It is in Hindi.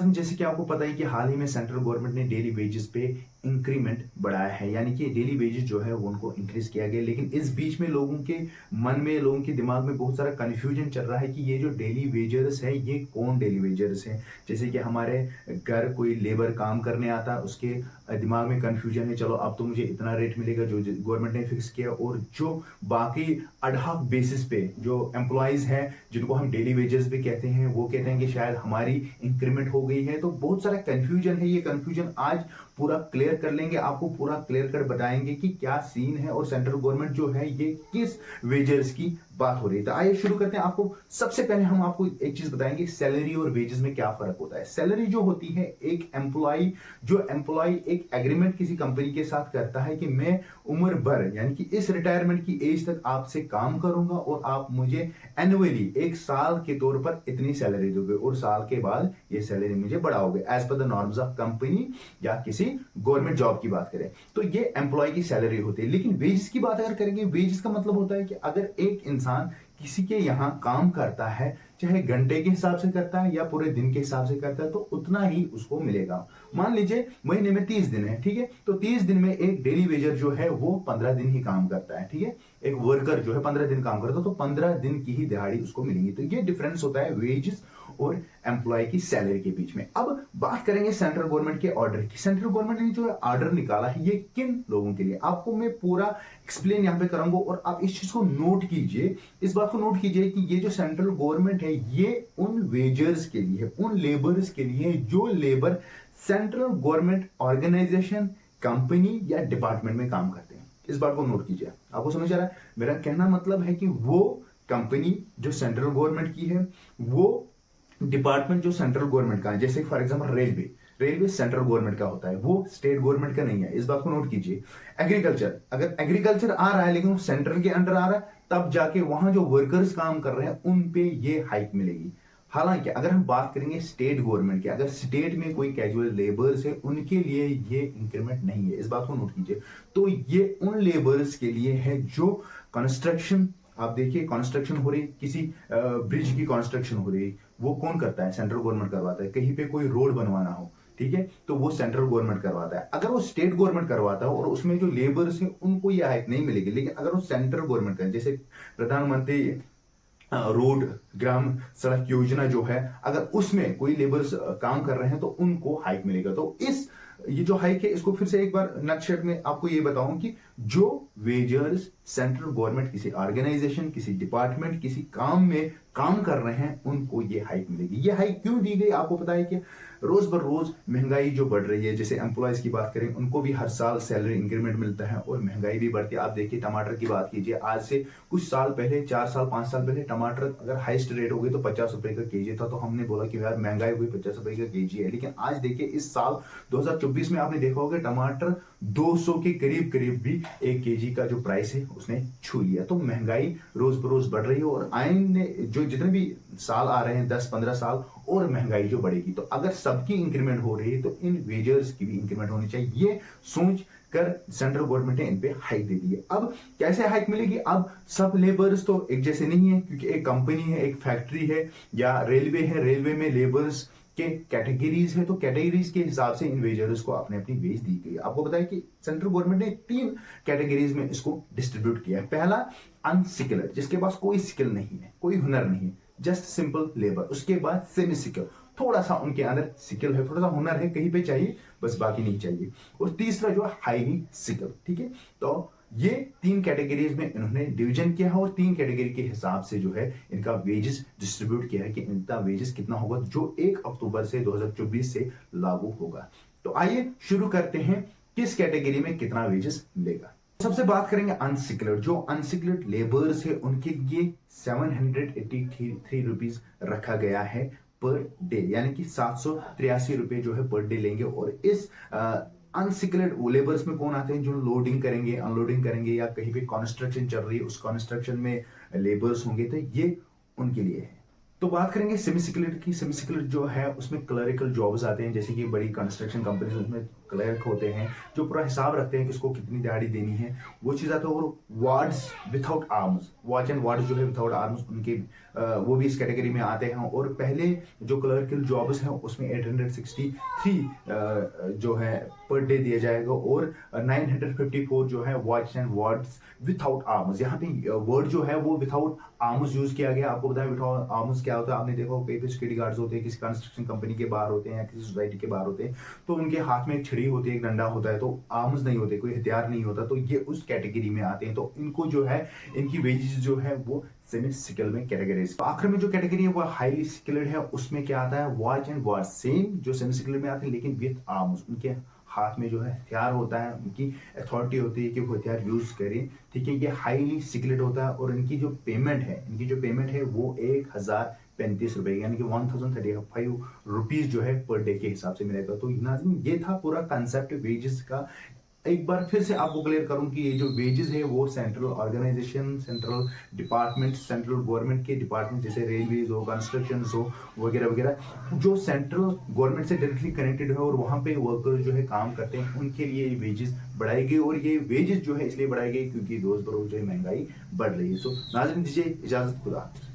नाज़रीन, जैसे कि आपको पता है कि हाल ही में सेंट्रल गवर्नमेंट ने डेली वेजेस पे इंक्रीमेंट बढ़ाया है, यानी कि डेली वेजेस जो है वो उनको इंक्रीज किया गया। लेकिन इस बीच में लोगों के मन में, लोगों के दिमाग में बहुत सारा कन्फ्यूजन चल रहा है कि ये जो डेली वेजर्स है ये कौन डेली वेजर्स है। जैसे कि हमारे घर कोई लेबर काम करने आता है, उसके दिमाग में कन्फ्यूजन है, चलो अब तो मुझे इतना रेट मिलेगा जो गवर्नमेंट ने फिक्स किया, और जो बाकी अडहॉक बेसिस पे जो एम्प्लॉयज हैं जिनको हम डेली वेजेस भी कहते हैं, वो कहते हैं कि शायद हमारी इंक्रीमेंट हो गई है। तो बहुत सारा कंफ्यूजन है, ये कंफ्यूजन आज पूरा क्लियर कर लेंगे, आपको पूरा क्लियर कर बताएंगे कि क्या सीन है और सेंट्रल गवर्नमेंट जो है ये किस वेजेस की बात हो रही है। तो आइए शुरू करते हैं। आपको सबसे पहले हम आपको एक चीज बताएंगे, सैलरी और वेजेस में क्या फर्क होता है। सैलरी जो होती है, एक एम्प्लॉय एक एग्रीमेंट किसी कंपनी के साथ करता है कि मैं उम्र भर यानी कि इस रिटायरमेंट की एज तक आपसे काम करूंगा और आप मुझे एनुअली एक साल के तौर पर इतनी सैलरी दोगे और साल के बाद ये सैलरी मुझे बढ़ाओगे as per the norms of company, या किसी गवर्नमेंट जॉब की बात करें तो ये एम्प्लॉय की सैलरी होती है। लेकिन वेजेस की बात अगर करेंगे, वेजेस का मतलब होता है कि अगर एक इंसान किसी के यहां काम करता है, चाहे घंटे के हिसाब से करता है या पूरे दिन के हिसाब से करता है, तो उतना ही उसको मिलेगा। मान लीजिए महीने में 30 दिन है, ठीक है, तो 30 दिन में एक डेली वेजर जो है वो 15 दिन ही काम करता है, ठीक है। एक वर्कर जो है 15 दिन काम करता है तो 15 दिन की ही दिहाड़ी उसको मिलेगी। तो ये डिफरेंस होता है वेजेस और एम्प्लॉय की सैलरी के बीच में। अब बात करेंगे सेंट्रल गवर्नमेंट के ऑर्डर की। सेंट्रल गवर्नमेंट ने जो ऑर्डर निकाला है ये किन लोगों के लिए, आपको मैं पूरा एक्सप्लेन यहां पे करूंगा और आप इस चीज को नोट कीजिए, इस बात को नोट कीजिए कि ये जो सेंट्रल गवर्नमेंट है ये उन वेजर्स के लिए है, उन लेबर्स के लिए जो labour central government organisation, company या डिपार्टमेंट में काम करते हैं। इस बात को नोट कीजिए। आपको समझ आ रहा है? मेरा कहना मतलब है कि वो कंपनी जो सेंट्रल गवर्नमेंट की है, वो डिपार्टमेंट जो सेंट्रल गवर्नमेंट का है, जैसे for example railway, railway central government का होता है, वो स्टेट गवर्नमेंट का नहीं है। इस बात को नोट कीजिए। एग्रीकल्चर, अगर एग्रीकल्चर आ रहा है लेकिन वो सेंट्रल के अंडर आ रहा है, तब जाके वहां जो वर्कर्स काम कर रहे हैं उन पे ये हाइक मिलेगी। हालांकि अगर हम बात करेंगे स्टेट गवर्नमेंट की, अगर स्टेट में कोई कैजुअल लेबर्स है उनके लिए ये इंक्रीमेंट नहीं है। इस बात को नोट कीजिए। तो ये उन लेबर्स के लिए है जो कंस्ट्रक्शन, आप देखिए कंस्ट्रक्शन हो रही, किसी ब्रिज की कंस्ट्रक्शन हो रही, वो कौन करता है? सेंट्रल गवर्नमेंट करवाता है। कहीं पे कोई रोड बनवाना हो, ठीक है, तो वो सेंट्रल गवर्नमेंट करवाता है। अगर वो स्टेट गवर्नमेंट करवाता है और उसमें जो लेबर्स हैं उनको ये हाइक नहीं मिलेगी, लेकिन अगर वो सेंट्रल गवर्नमेंट का, जैसे प्रधानमंत्री रोड ग्राम सड़क योजना जो है, अगर उसमें कोई लेबर्स काम कर रहे हैं तो उनको हाइक मिलेगा। तो ये जो हाइक है, इसको फिर से एक बार नटशॉट में आपको ये बताऊं कि जो वेजर्स सेंट्रल गवर्नमेंट किसी ऑर्गेनाइजेशन, किसी डिपार्टमेंट, किसी काम में काम कर रहे हैं उनको ये हाइक मिलेगी। ये हाइक क्यों दी गई? आपको पता है कि रोज बर रोज महंगाई जो बढ़ रही है, जैसे एम्प्लॉयज की बात करें उनको भी हर साल सैलरी इंक्रीमेंट मिलता है और महंगाई भी बढ़ती है। आप देखिए टमाटर की बात कीजिए, आज से कुछ साल पहले, 4 साल 5 साल पहले टमाटर अगर हाईएस्ट रेट हो गई तो 50 रुपए का केजी था, तो हमने बोला कि यार महंगाई हुई, 50 रुपए का केजी है। लेकिन आज देखिए इस साल 2024 में आपने देखा होगा टमाटर 200 के करीब करीब भी एक केजी का जो प्राइस है उसने छू लिया। तो महंगाई रोज बरोज बढ़ रही है और आने जो जितने भी साल आ रहे हैं, 10-15 साल, और महंगाई जो बढ़ेगी। तो अगर सबकी इंक्रीमेंट हो रही है तो इन वेजर्स की भी इंक्रीमेंट होनी चाहिए। ये सोच कर सेंट्रल गवर्नमेंट ने इन पे हाइक दे दी है। अब कैसे हाइक मिलेगी? अब सब लेबर्स तो एक जैसे नहीं है, क्योंकि एक कंपनी है, एक फैक्ट्री है या रेलवे है, रेलवे में लेबर्स के कैटेगरीज है, तो कैटेगरीज के हिसाब से इन वेजर्स को अपने अपनी वेज दी गई। आपको बताया कि सेंट्रल गवर्नमेंट ने 3 कैटेगरीज में इसको डिस्ट्रीब्यूट किया है। पहला अनस्किल्ड, जिसके पास कोई स्किल नहीं है, कोई हुनर नहीं है, जस्ट सिंपल लेबर। उसके बाद सेमी स्किल, थोड़ा सा उनके अंदर स्किल है, थोड़ा सा हुनर है, कहीं पे चाहिए बस, बाकी नहीं चाहिए। और तीसरा जो है हाईली स्किल, ठीक है। तो ये 3 कैटेगरीज में इन्होंने डिवीजन किया है और 3 कैटेगरी के हिसाब से जो है इनका वेजेस डिस्ट्रीब्यूट किया है कि इनका वेजेस कितना होगा, जो 1 अक्टूबर से 2024 से लागू होगा। तो आइए शुरू करते हैं, किस कैटेगरी में कितना वेजेस मिलेगा। सबसे बात करेंगे अनस्किल्ड। जो अनस्किल्ड लेबर्स है उनके लिए 783 रुपीज रखा गया है पर डे, यानी कि 783 रुपए जो है पर डे लेंगे। और इस अनस्किल्ड लेबर्स में कौन आते हैं? जो लोडिंग करेंगे, अनलोडिंग करेंगे, या कहीं पे कंस्ट्रक्शन चल रही है उस कंस्ट्रक्शन में लेबर्स होंगे, तो ये उनके लिए है। तो बात करेंगे सेमी स्किल्ड की। सेमी स्किल्ड जो है उसमें क्लरिकल जॉब्स आते हैं, जैसे कि बड़ी कंस्ट्रक्शन कंपनीज उसमें क्लर्क होते हैं जो पूरा हिसाब रखते हैं किसको कितनी दिहाड़ी देनी है, वो चीज़ आता है। और wards without arms, watch and wards जो है विथआउट आर्म्स, उनके वो भी इस कैटेगरी में आते हैं। और पहले जो क्लर्कल जॉब्स हैं उसमें 863 जो है पर डे दिया जाएगा, और 954 जो है watch and wards without arms. यहाँ पे वर्ड जो है वो विथआउट आर्म्स यूज किया गया। आपको बताया विथआउट आर्म्स क्या होता है, आपने देखा कई सिक्योरिटी गार्ड्स होते हैं, किसी कंस्ट्रक्शन कंपनी के बाहर होते हैं या किसी सोसाइटी के बाहर होते हैं, तो उनके हाथ में एक छड़ी होती है, एक डंडा होता है, तो आर्म्स नहीं होते, कोई हथियार नहीं होता, तो ये उस कैटेगरी में आते हैं। तो इनको जो है इनकी वेजेस जो है वो सेमी स्किल में कैटेगरीज। तो आखिर में जो कैटेगरी है वो हाईली स्किल्ड है, उसमें क्या आता है, वॉच एंड वार्ड, सेम जो सेमी स्किल्ड में आते हैं लेकिन विथ आर्म्स। उनके हाथ में जो है हथियार होता है, उनकी अथॉरिटी होती है कि वो हथियार यूज करें, ठीक है। ये हाईली स्किल्ड होता है, और इनकी जो पेमेंट है वो 1035 रुपए, यानी कि 1035 रुपीज जो है पर डे के हिसाब से मिलेगा। तो नाज़रीन ये था पूरा कंसेप्ट वेजेस का। एक बार फिर से आपको क्लियर करूं कि ये जो वेजेस है वो central organisation, central department, central government के डिपार्टमेंट जैसे रेलवेज हो, कंस्ट्रक्शन हो, वगैरह वगैरह, जो सेंट्रल गवर्नमेंट से डायरेक्टली कनेक्टेड है और वहाँ पे वर्कर्स जो है काम करते हैं, उनके लिए ये वेजेस बढ़ाई गई। और ये वेजेस जो है इसलिए बढ़ाई गई क्योंकि रोज बरोज जो है महंगाई बढ़ रही है। सो नाज़रीन दीजिए इजाजत, खुदा हाफिज़।